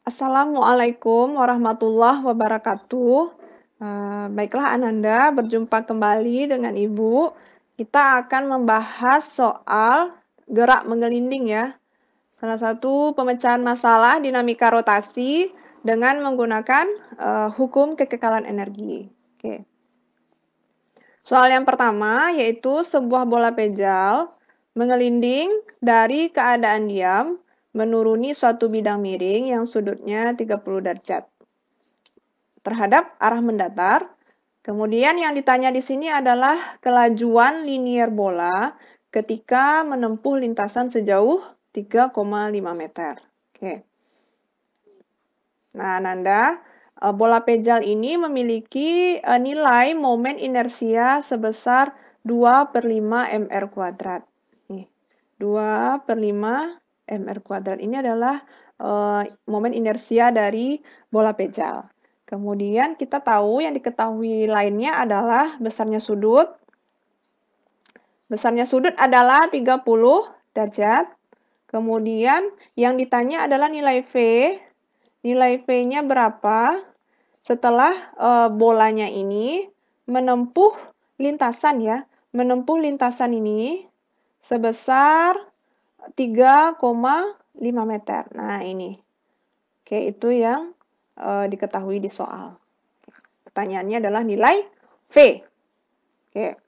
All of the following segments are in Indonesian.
Assalamualaikum warahmatullahi wabarakatuh. Baiklah Ananda, berjumpa kembali dengan Ibu. Kita akan membahas soal gerak menggelinding ya. Salah satu pemecahan masalah dinamika rotasi dengan menggunakan hukum kekekalan energi. Oke. Soal yang pertama yaitu sebuah bola pejal menggelinding dari keadaan diam menuruni suatu bidang miring yang sudutnya 30 derajat terhadap arah mendatar. Kemudian yang ditanya di sini adalah kelajuan linier bola ketika menempuh lintasan sejauh 3,5 meter. Oke. Nah, Nanda, bola pejal ini memiliki nilai momen inersia sebesar 2/5 mr kuadrat. Nih, 2/5 mr kuadrat ini adalah momen inersia dari bola pejal. Kemudian kita tahu yang diketahui lainnya adalah besarnya sudut. Besarnya sudut adalah 30 derajat. Kemudian yang ditanya adalah nilai V. Nilai V-nya berapa setelah bolanya ini menempuh lintasan ya. Menempuh lintasan ini sebesar 3,5 meter. Nah, ini. Oke, itu yang diketahui di soal. Pertanyaannya adalah nilai V. Oke.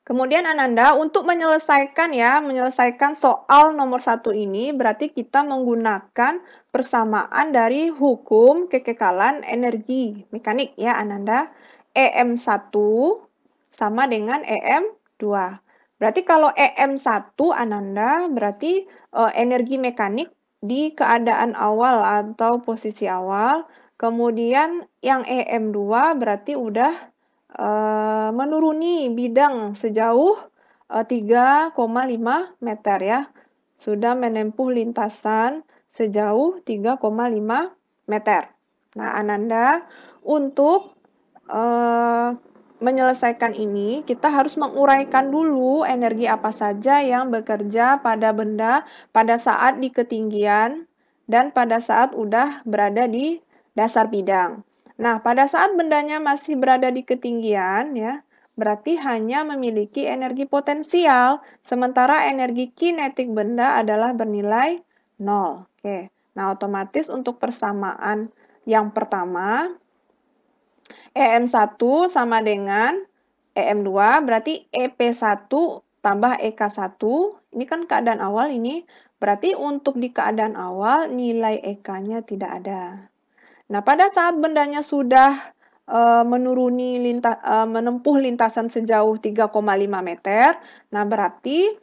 Kemudian Ananda, untuk menyelesaikan soal nomor 1 ini, berarti kita menggunakan persamaan dari hukum kekekalan energi mekanik ya Ananda. EM1 sama dengan EM2. Berarti kalau EM1 Ananda, berarti energi mekanik di keadaan awal atau posisi awal. Kemudian yang EM2 berarti udah menuruni bidang sejauh 3,5 meter ya. Sudah menempuh lintasan sejauh 3,5 meter. Nah, Ananda, untuk menyelesaikan ini, kita harus menguraikan dulu energi apa saja yang bekerja pada benda pada saat di ketinggian dan pada saat udah berada di dasar bidang. Nah, pada saat bendanya masih berada di ketinggian, ya, berarti hanya memiliki energi potensial, sementara energi kinetik benda adalah bernilai 0. Oke, nah otomatis untuk persamaan yang pertama, EM1 sama dengan EM2, berarti EP1 tambah EK1, ini kan keadaan awal ini, berarti untuk di keadaan awal nilai EK-nya tidak ada. Nah, pada saat bendanya sudah menempuh lintasan sejauh 3,5 meter, nah berarti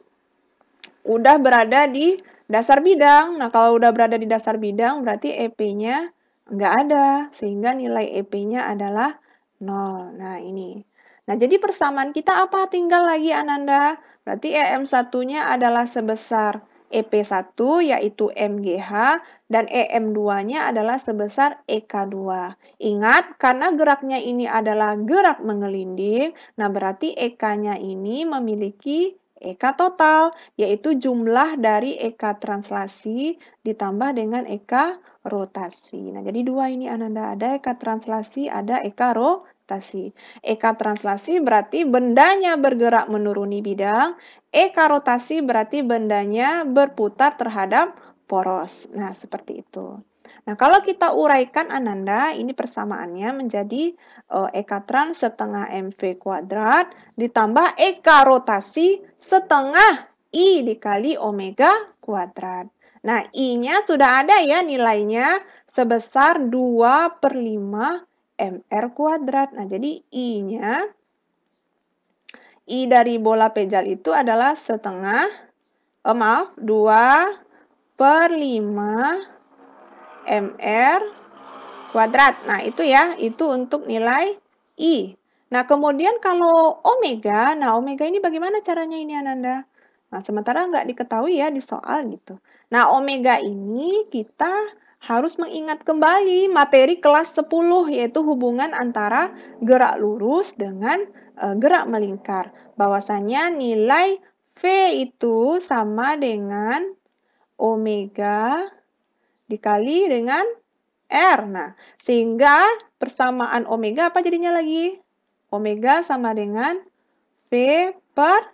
udah berada di dasar bidang. Nah, kalau udah berada di dasar bidang, berarti EP-nya nggak ada, sehingga nilai EP-nya adalah 0. Nah, ini. Nah, jadi persamaan kita apa? Tinggal lagi, Ananda. Berarti EM1-nya adalah sebesar EP1, yaitu MGH, dan EM2-nya adalah sebesar EK2. Ingat, karena geraknya ini adalah gerak mengelinding, nah berarti EK-nya ini memiliki EK total, yaitu jumlah dari EK translasi ditambah dengan EK rotasi. Nah, jadi dua ini Ananda, ada EK translasi, ada EK rotasi. EK translasi berarti bendanya bergerak menuruni bidang, EK rotasi berarti bendanya berputar terhadap poros. Nah, seperti itu. Nah, kalau kita uraikan Ananda, ini persamaannya menjadi EK trans setengah MV kuadrat ditambah EK rotasi setengah I dikali omega kuadrat. Nah, I-nya sudah ada ya nilainya sebesar 2/5 mr kuadrat. Nah, jadi I dari bola pejal itu adalah 2/5 mr kuadrat. Nah, itu ya, itu untuk nilai I. Nah, kemudian kalau omega, nah omega ini bagaimana caranya ini Ananda? Nah, sementara nggak diketahui ya di soal gitu. Nah, omega ini kita harus mengingat kembali materi kelas 10, yaitu hubungan antara gerak lurus dengan gerak melingkar. Bahwasanya nilai V itu sama dengan omega dikali dengan R. Nah, sehingga persamaan omega apa jadinya lagi? Omega sama dengan V per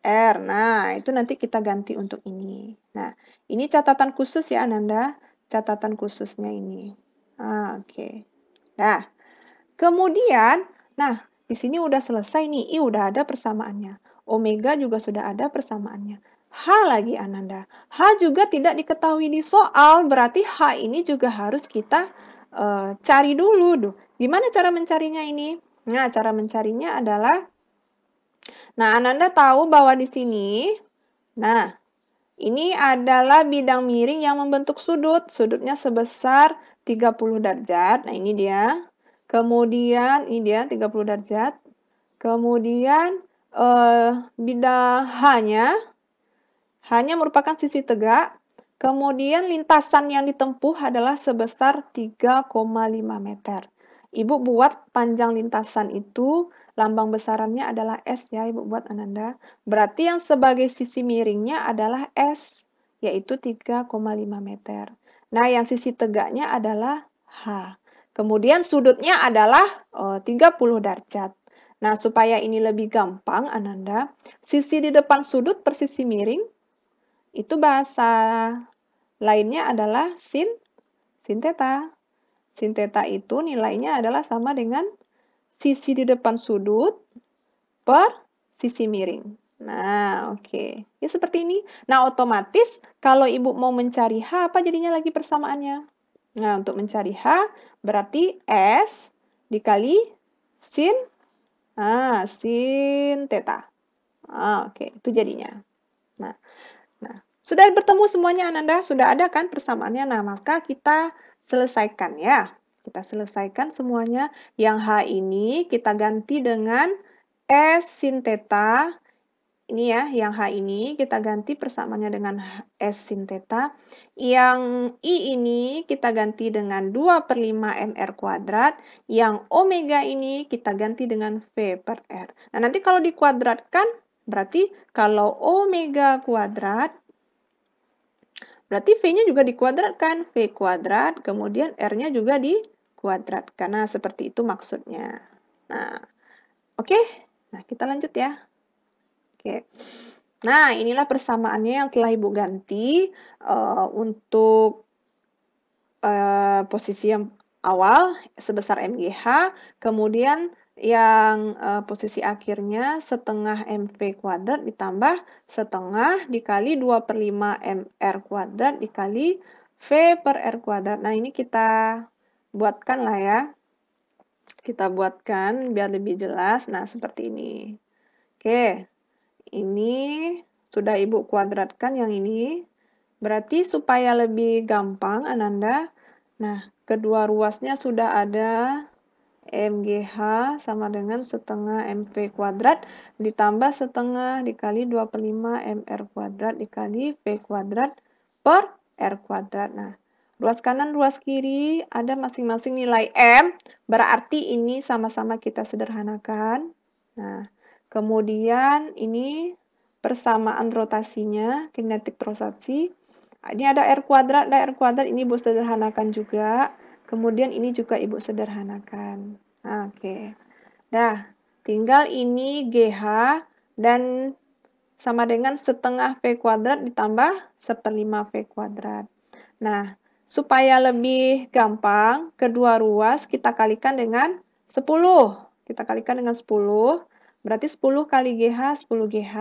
R. Nah, itu nanti kita ganti untuk ini. Nah, ini catatan khusus ya, Ananda. Catatan khususnya ini. Oke. Nah, kemudian, nah, di sini udah selesai nih. I udah ada persamaannya. Omega juga sudah ada persamaannya. H lagi, Ananda. H juga tidak diketahui di soal, berarti H ini juga harus kita cari dulu. Gimana cara mencarinya ini? Nah, cara mencarinya adalah, nah, Ananda tahu bahwa di sini, nah, ini adalah bidang miring yang membentuk sudut. Sudutnya sebesar 30 derajat. Nah, ini dia. Kemudian, ini dia 30 derajat. Kemudian, bidang H-nya merupakan sisi tegak. Kemudian, lintasan yang ditempuh adalah sebesar 3,5 meter. Ibu buat panjang lintasan itu, lambang besarannya adalah S ya, Ibu buat Ananda. Berarti yang sebagai sisi miringnya adalah S, yaitu 3,5 meter. Nah, yang sisi tegaknya adalah H. Kemudian sudutnya adalah 30 derajat. Nah, supaya ini lebih gampang, Ananda, sisi di depan sudut per sisi miring, itu bahasa lainnya adalah sin theta. Sin theta itu nilainya adalah sama dengan sisi di depan sudut per sisi miring. Nah, oke. Ya seperti ini. Nah, otomatis kalau Ibu mau mencari H, apa jadinya lagi persamaannya? Nah, untuk mencari H, berarti S dikali sin, sin theta. Oke, itu jadinya. Nah, sudah bertemu semuanya, Ananda? Sudah ada kan persamaannya? Nah, maka kita selesaikan ya. Kita selesaikan semuanya. Yang H ini kita ganti dengan S sin theta. Ini ya, yang H ini kita ganti persamaannya dengan S sin theta. Yang I ini kita ganti dengan 2 per 5 MR kuadrat. Yang omega ini kita ganti dengan V per R. Nah, nanti kalau dikuadratkan, berarti kalau omega kuadrat, berarti V-nya juga dikuadratkan. V kuadrat, kemudian R-nya juga dikuadratkan. Nah, seperti itu maksudnya. Nah, oke. Nah, kita lanjut ya. Oke. Nah, inilah persamaannya yang telah Ibu ganti untuk posisi yang awal sebesar MGH, kemudian yang posisi akhirnya setengah MV kuadrat ditambah setengah dikali 2 per 5 MR kuadrat dikali V per R kuadrat. Nah, ini kita buatkan lah ya. Kita buatkan biar lebih jelas. Nah, seperti ini. Oke, ini sudah Ibu kuadratkan yang ini. Berarti supaya lebih gampang, Ananda, nah, kedua ruasnya sudah ada MGH sama dengan setengah MV kuadrat ditambah setengah dikali 2 per 5 MR kuadrat dikali V kuadrat per R kuadrat. Nah, ruas kanan, ruas kiri ada masing-masing nilai M, berarti ini sama-sama kita sederhanakan. Nah, kemudian ini persamaan rotasinya, kinetik rotasi. Ini ada R kuadrat, ini Ibu sederhanakan juga. Kemudian ini juga Ibu sederhanakan. Oke. Nah, tinggal ini GH dan sama dengan setengah V kuadrat ditambah 1/5 V kuadrat. Nah, supaya lebih gampang, kedua ruas kita kalikan dengan 10. Kita kalikan dengan 10. Berarti 10 kali GH, 10 GH.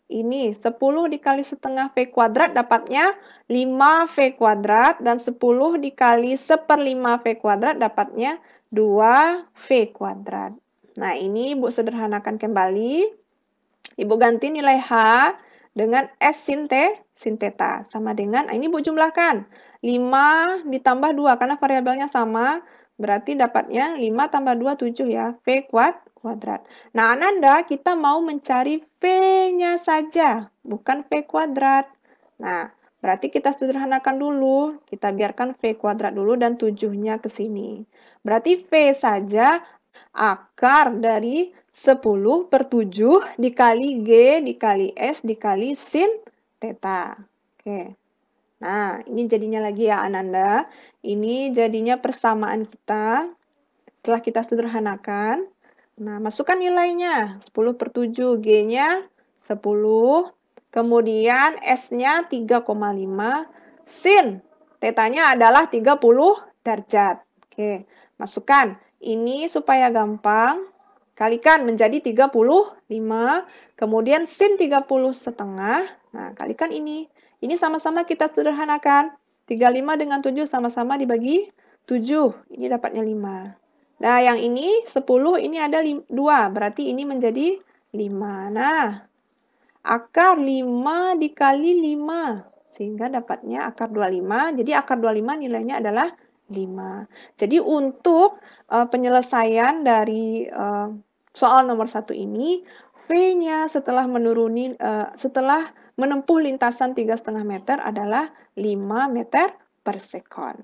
Ini 10 dikali setengah V kuadrat dapatnya 5 V kuadrat dan 10 dikali 1/5 V kuadrat dapatnya 2 V kuadrat. Nah, ini Ibu sederhanakan kembali. Ibu ganti nilai H dengan S sin theta sama dengan, ini Ibu jumlahkan. 5 ditambah 2 karena variabelnya sama, berarti dapatnya 5 tambah 2, 7 ya, V kuadrat. Nah, Ananda, kita mau mencari V-nya saja, bukan V kuadrat. Nah, berarti kita sederhanakan dulu. Kita biarkan V kuadrat dulu dan 7-nya ke sini. Berarti V saja akar dari 10 per 7 dikali G dikali S dikali sin theta. Oke. Nah, ini jadinya lagi ya Ananda. Ini jadinya persamaan kita setelah kita sederhanakan. Nah, masukkan nilainya. 10/7, G-nya 10, kemudian S-nya 3,5, sin tetanya adalah 30 derajat. Oke, masukkan. Ini supaya gampang, kalikan menjadi 35, kemudian sin 30,5. Nah, kalikan ini. Ini sama-sama kita sederhanakan. 35 dengan 7 sama-sama dibagi 7. Ini dapatnya 5. Nah, yang ini 10, ini ada 2, berarti ini menjadi 5. Nah, akar 5 dikali 5, sehingga dapatnya akar 25. Jadi akar 25 nilainya adalah 5. Jadi untuk penyelesaian dari soal nomor 1 ini, V-nya setelah menempuh lintasan 3,5 meter adalah 5 meter per sekon.